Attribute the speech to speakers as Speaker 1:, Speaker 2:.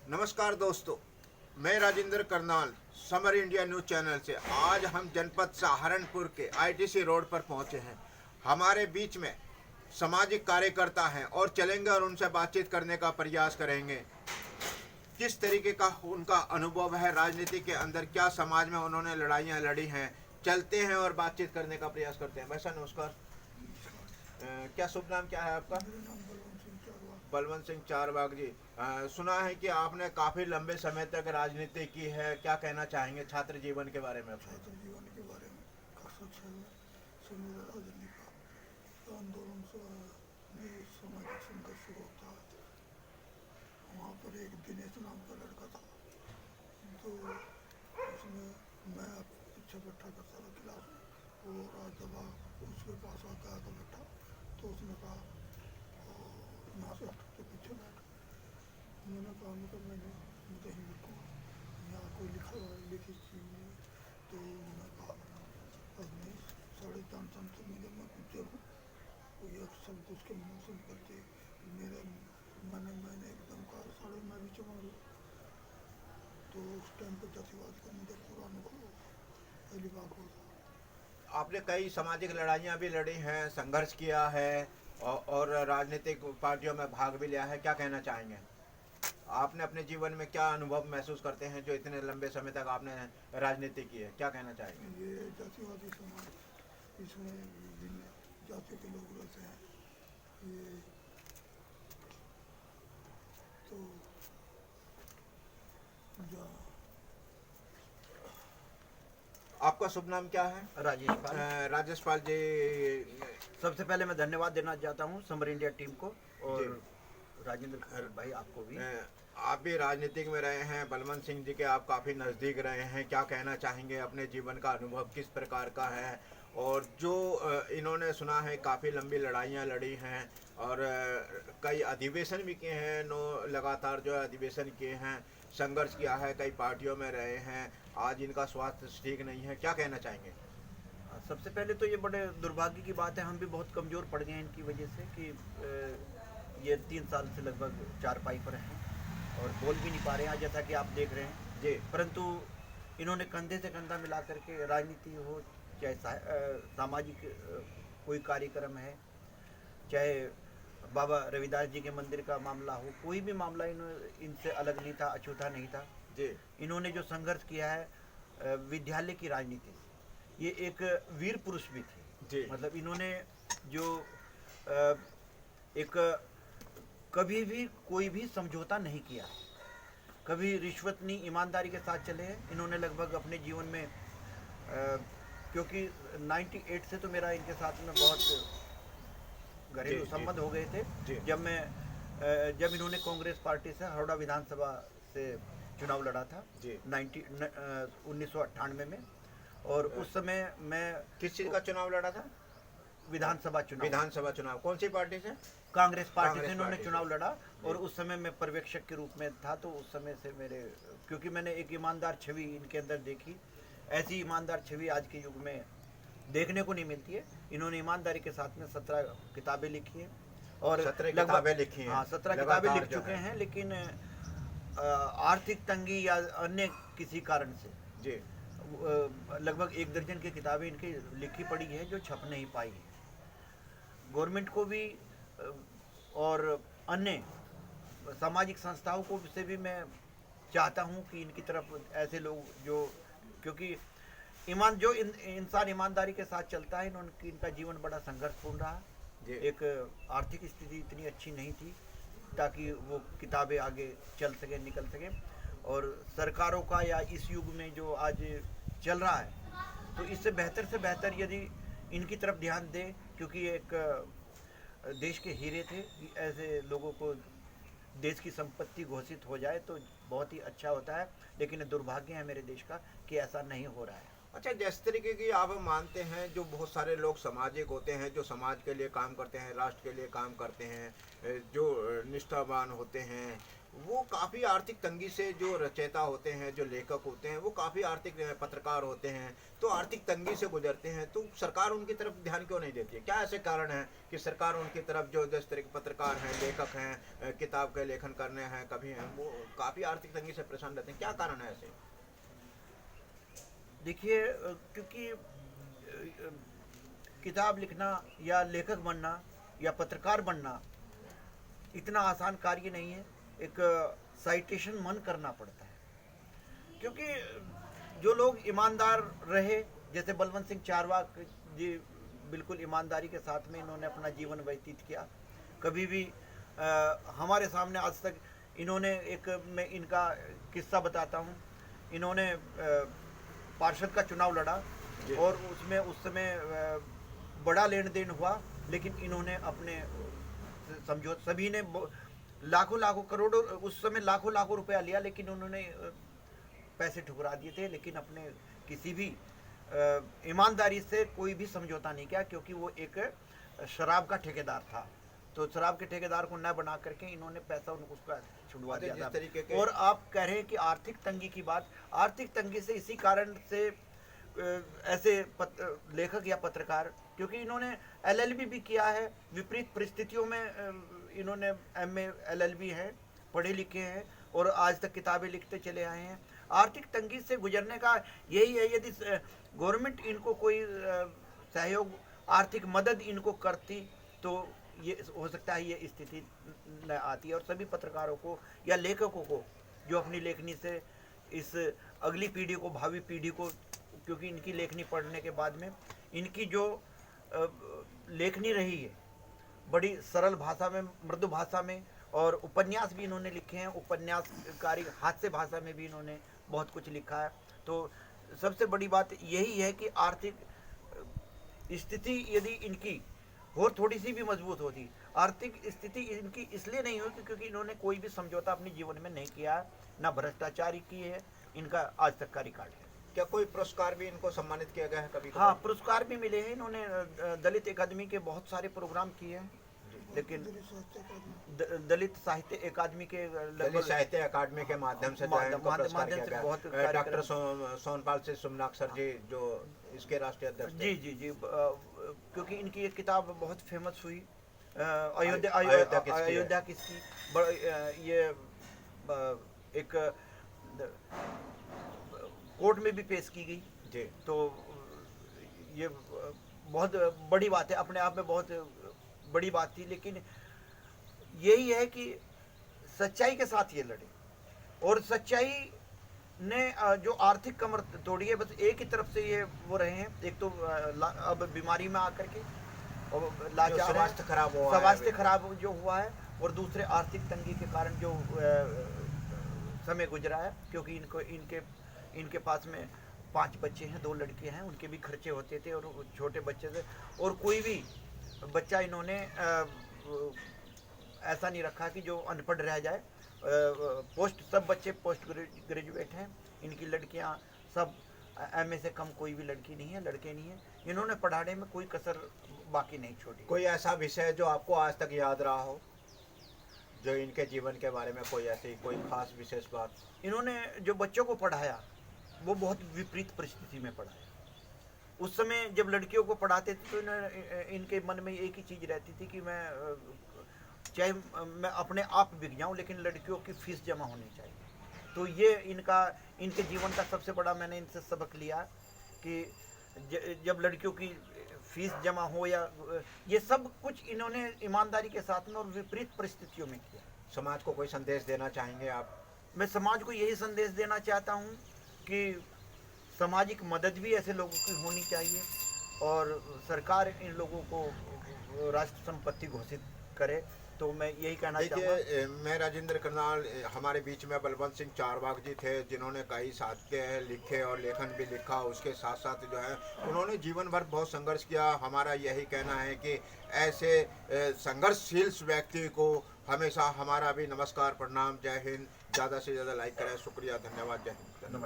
Speaker 1: नमस्कार दोस्तों, मैं Rajendra Karnal summer India news channel से। आज हम जनपद सहारनपुर के आईटीसी रोड पर पहुंचे हैं। हमारे बीच में सामाजिक कार्यकर्ता हैं और चलेंगे और उनसे बातचीत करने का प्रयास करेंगे। किस तरीके का उनका अनुभव है राजनीति के अंदर, क्या समाज में उन्होंने लड़ाइयाँ लड़ी हैं। चलते हैं और बातचीत करने का प्रयास करते हैं। वैसा नमस्कार। क्या शुभ नाम क्या है आपका?
Speaker 2: मेरा नाम बलवंत सिंह चारवाल।
Speaker 1: बलवंत सिंह चारबाग जी। सुना है कि आपने काफ़ी लंबे समय तक राजनीति की है, क्या कहना चाहेंगे छात्र जीवन के बारे में अपने?
Speaker 2: छात्र जीवन के बारे में खासा से मेरा राजनीति का आंदोलन में सामाजिक संघर्ष शुरू होता है। वहाँ पर एक दिनेश नाम का लड़का था, तो उसमें मैं पीछे बैठा करता था क्लास में। वो रात दबा उसके पास आकर आकर बैठा, तो उसने कहा यहाँ से हट के पीछे बैठ। मैंने कहा मैं कहीं लिखूँ, यहाँ कोई लिखी चीज़ नहीं। तो उन्होंने कहा अब नहीं, साढ़े 3 तो मेरे मैं पीछे हूँ। वो ये सब कुछ के मुँह सुन करके मैंने एकदम कहा साढ़े मैं भी चढ़ा लूँ। तो उस टाइम पर जातिवाद का मुझे पूरा अनुभव पहली बार हुआ था।
Speaker 1: आपने कई सामाजिक लड़ाइयाँ भी लड़ी हैं, संघर्ष किया है और राजनीतिक पार्टियों में भाग भी लिया है, क्या कहना चाहेंगे? आपने अपने जीवन में क्या अनुभव महसूस करते हैं जो इतने लंबे समय तक आपने राजनीति की है, क्या कहना चाहेंगे?
Speaker 2: ये जातिवादी समाज, इसमें विभिन्न जाति के लोग रहते हैं। ये तो जा
Speaker 3: आपका शुभ नाम क्या है?
Speaker 4: राजेश पाल।
Speaker 3: राजेश पाल जी।
Speaker 4: सबसे पहले मैं धन्यवाद देना चाहता हूँ समर इंडिया टीम को और राजेंद्र भाई आपको भी।
Speaker 1: आप भी राजनीतिक में रहे हैं, बलवंत सिंह जी के आप काफ़ी नज़दीक रहे हैं, क्या कहना चाहेंगे? अपने जीवन का अनुभव किस प्रकार का है? और जो इन्होंने सुना है काफ़ी लंबी लड़ाइयाँ लड़ी हैं और कई अधिवेशन भी किए हैं, लगातार जो है अधिवेशन किए हैं, संघर्ष किया है, कई पार्टियों में रहे हैं। आज इनका स्वास्थ्य ठीक नहीं है, क्या कहना चाहेंगे?
Speaker 4: सबसे पहले तो ये बड़े दुर्भाग्य की बात है, हम भी बहुत कमज़ोर पड़ गए हैं इनकी वजह से कि ये 3 साल से लगभग चारपाई पर हैं और बोल भी नहीं पा रहे हैं, जैसा कि आप देख रहे हैं
Speaker 1: जी।
Speaker 4: परंतु इन्होंने कंधे से कंधा मिला करके राजनीति हो, चाहे सामाजिक कोई कार्यक्रम है, चाहे बाबा रविदास जी के मंदिर का मामला हो, कोई भी मामला इनसे अलग नहीं था, अछूता नहीं था।
Speaker 1: जी।
Speaker 4: इन्होंने जो संघर्ष किया है विद्यालय की राजनीति से, ये एक वीर पुरुष भी थे
Speaker 1: जी।
Speaker 4: मतलब इन्होंने जो एक कभी भी कोई भी समझौता नहीं किया, कभी रिश्वत नहीं, ईमानदारी के साथ चले हैं इन्होंने लगभग अपने जीवन में। क्योंकि 98 से तो मेरा इनके साथ में बहुत घरेलू संबंध हो गए थे। जब इन्होंने कांग्रेस पार्टी से हरौड़ा विधानसभा से चुनाव लड़ा था 1998 में, और उस समय मैं
Speaker 1: किस चीज़ का चुनाव लड़ा था?
Speaker 4: विधानसभा चुनाव।
Speaker 1: विधानसभा चुनाव कौन सी पार्टी से?
Speaker 4: कांग्रेस पार्टी से इन्होंने चुनाव लड़ा और उस समय मैं पर्यवेक्षक के रूप में था। तो उस समय से क्योंकि मैंने एक ईमानदार छवि इनके अंदर देखी, ऐसी ईमानदार छवि आज के युग में देखने को नहीं मिलती है। इन्होंने ईमानदारी के साथ में 17 किताबें लिखी हैं और
Speaker 1: 17 किताबें लिखी हैं।
Speaker 4: हाँ, 17 किताबें लिख चुके हैं, लेकिन आर्थिक तंगी या अन्य किसी कारण से
Speaker 1: जी
Speaker 4: लगभग 1 दर्जन की किताबें इनकी लिखी पड़ी है जो छप नहीं पाई है। गवर्नमेंट को भी और अन्य सामाजिक संस्थाओं को से भी मैं चाहता हूं कि इनकी तरफ ऐसे लोग जो, क्योंकि इंसान ईमानदारी के साथ चलता है, इनका जीवन बड़ा संघर्षपूर्ण रहा। एक आर्थिक स्थिति इतनी अच्छी नहीं थी ताकि वो किताबें आगे चल सके, निकल सके। और सरकारों का या इस युग में जो आज चल रहा है, तो इससे बेहतर यदि इनकी तरफ ध्यान दें, क्योंकि एक देश के हीरे थे, ऐसे लोगों को देश की संपत्ति घोषित हो जाए तो बहुत ही अच्छा होता है। लेकिन दुर्भाग्य है मेरे देश का कि ऐसा नहीं हो रहा है।
Speaker 1: अच्छा, जिस तरीके की आप मानते हैं, जो बहुत सारे लोग सामाजिक होते हैं, जो समाज के लिए काम करते हैं, राष्ट्र के लिए काम करते हैं, जो निष्ठावान होते हैं, वो काफ़ी आर्थिक तंगी से, जो रचयिता होते हैं, जो लेखक होते हैं, वो काफ़ी आर्थिक पत्रकार होते हैं, तो आर्थिक तंगी से गुजरते हैं, तो सरकार उनकी तरफ ध्यान क्यों नहीं देती है? क्या ऐसे कारण है कि सरकार उनकी तरफ, जो जिस तरह के पत्रकार हैं, लेखक हैं, किताब के लेखन करने हैं, कभी हैं, वो काफ़ी आर्थिक तंगी से परेशान रहते हैं? क्या कारण है ऐसे?
Speaker 4: देखिए, क्योंकि किताब लिखना या लेखक बनना या पत्रकार बनना इतना आसान कार्य नहीं है। एक साइटेशन मन करना पड़ता है, क्योंकि जो लोग ईमानदार रहे, जैसे बलवंत सिंह चारवाक जी बिल्कुल ईमानदारी के साथ में इन्होंने अपना जीवन व्यतीत किया। कभी भी हमारे सामने आज तक इन्होंने, एक मैं इनका किस्सा बताता हूँ, इन्होंने पार्षद का चुनाव लड़ा और उसमें उस समय बड़ा लेन देन हुआ, लेकिन इन्होंने अपने समझो, सभी ने लाखों करोड़ों, उस समय लाखों रुपया लिया, लेकिन उन्होंने पैसे ठुकरा दिए थे, लेकिन अपने किसी भी ईमानदारी से कोई भी समझौता नहीं किया, क्योंकि वो एक शराब का ठेकेदार था। तो शराब के ठेकेदार को न बना करके इन्होंने पैसा उसका छुड़वा दिया था। और आप कह रहे हैं कि आर्थिक तंगी की बात, आर्थिक तंगी से इसी कारण से ऐसे लेखक या पत्रकार, क्योंकि इन्होंने LLB भी किया है, विपरीत परिस्थितियों में इन्होंने MA LLB है, पढ़े लिखे हैं और आज तक किताबें लिखते चले आए हैं। आर्थिक तंगी से गुजरने का यही है, यदि गवर्नमेंट इनको कोई सहयोग, आर्थिक मदद इनको करती तो ये हो सकता है ये स्थिति न आती है। और सभी पत्रकारों को या लेखकों को जो अपनी लेखनी से इस अगली पीढ़ी को, भावी पीढ़ी को, क्योंकि इनकी लेखनी पढ़ने के बाद में इनकी जो लेखनी रही है बड़ी सरल भाषा में, मृदु भाषा में, और उपन्यास भी इन्होंने लिखे हैं, उपन्यासकारी हास्य भाषा में भी इन्होंने बहुत कुछ लिखा है। तो सबसे बड़ी बात यही है कि आर्थिक स्थिति यदि इनकी और थोड़ी सी भी मजबूत होती, आर्थिक स्थिति इनकी इसलिए नहीं होती क्योंकि इन्होंने कोई भी समझौता अपने जीवन में नहीं किया, ना भ्रष्टाचारी की है, इनका आज तक का रिकॉर्ड है।
Speaker 1: क्या कोई पुरस्कार भी इनको सम्मानित किया गया है कभी?
Speaker 4: हाँ, पुरस्कार भी मिले हैं। इन्होंने दलित अकादमी के बहुत सारे प्रोग्राम किए हैं, लेकिन दलित साहित्य अकादमी के
Speaker 1: दलित साहित्य अकादमी के माध्यम से बहुत डॉक्टर सोनपाल से सोमनाथ जी, जो इसके राष्ट्रीय अध्यक्ष थे।
Speaker 4: जी, क्योंकि इनकी एक किताब बहुत फेमस हुई, अयोध्या किसकी, ये एक कोर्ट में भी पेश की गई
Speaker 1: जी।
Speaker 4: तो ये बहुत बड़ी बात है, अपने आप में बहुत बड़ी बात थी। लेकिन यही है कि सच्चाई के साथ ये लड़े, और सच्चाई ने जो आर्थिक कमर तोड़ी है, बस एक ही तरफ से ये वो रहे हैं। एक तो अब बीमारी में आकर के और लाचार, स्वास्थ्य खराब जो हुआ है, और दूसरे आर्थिक तंगी के कारण जो समय गुजरा है, क्योंकि इनके पास में 5 बच्चे हैं, 2 लड़के हैं, उनके भी खर्चे होते थे, और छोटे बच्चे थे, और कोई भी बच्चा इन्होंने ऐसा नहीं रखा कि जो अनपढ़ रह जाए। सब बच्चे पोस्ट ग्रेजुएट हैं, इनकी लड़कियां सब MA से कम कोई भी लड़की नहीं है, लड़के नहीं है। इन्होंने पढ़ाने में कोई कसर बाकी नहीं छोड़ी।
Speaker 1: कोई ऐसा विषय जो आपको आज तक याद रहा हो, जो इनके जीवन के बारे में कोई ऐसी कोई खास विशेष बात?
Speaker 4: इन्होंने जो बच्चों को पढ़ाया वो बहुत विपरीत परिस्थिति में पढ़ाया। उस समय जब लड़कियों को पढ़ाते थे तो इनके मन में एक ही चीज़ रहती थी कि चाहे मैं अपने आप बिक जाऊं, लेकिन लड़कियों की फीस जमा होनी चाहिए। तो ये इनके जीवन का सबसे बड़ा मैंने इनसे सबक लिया कि जब लड़कियों की फीस जमा हो, या ये सब कुछ इन्होंने ईमानदारी के साथ में और विपरीत परिस्थितियों में किया।
Speaker 1: समाज को कोई संदेश देना चाहेंगे आप?
Speaker 4: मैं समाज को यही संदेश देना चाहता हूँ कि सामाजिक मदद भी ऐसे लोगों की होनी चाहिए, और सरकार इन लोगों को राष्ट्र संपत्ति घोषित करे। तो मैं यही कहना चाहूँगा।
Speaker 1: देखिए, मैं राजेंद्र करनाल, हमारे बीच में बलवंत सिंह चारवाक जी थे, जिन्होंने कई साहित्य लिखे और लेखन भी लिखा। उसके साथ साथ जो है उन्होंने जीवन भर बहुत संघर्ष किया। हमारा यही कहना है कि ऐसे संघर्षशील व्यक्ति को हमेशा हमारा भी नमस्कार, प्रणाम, जय हिंद। ज़्यादा से ज़्यादा लाइक करें। शुक्रिया, धन्यवाद, जय हिंद।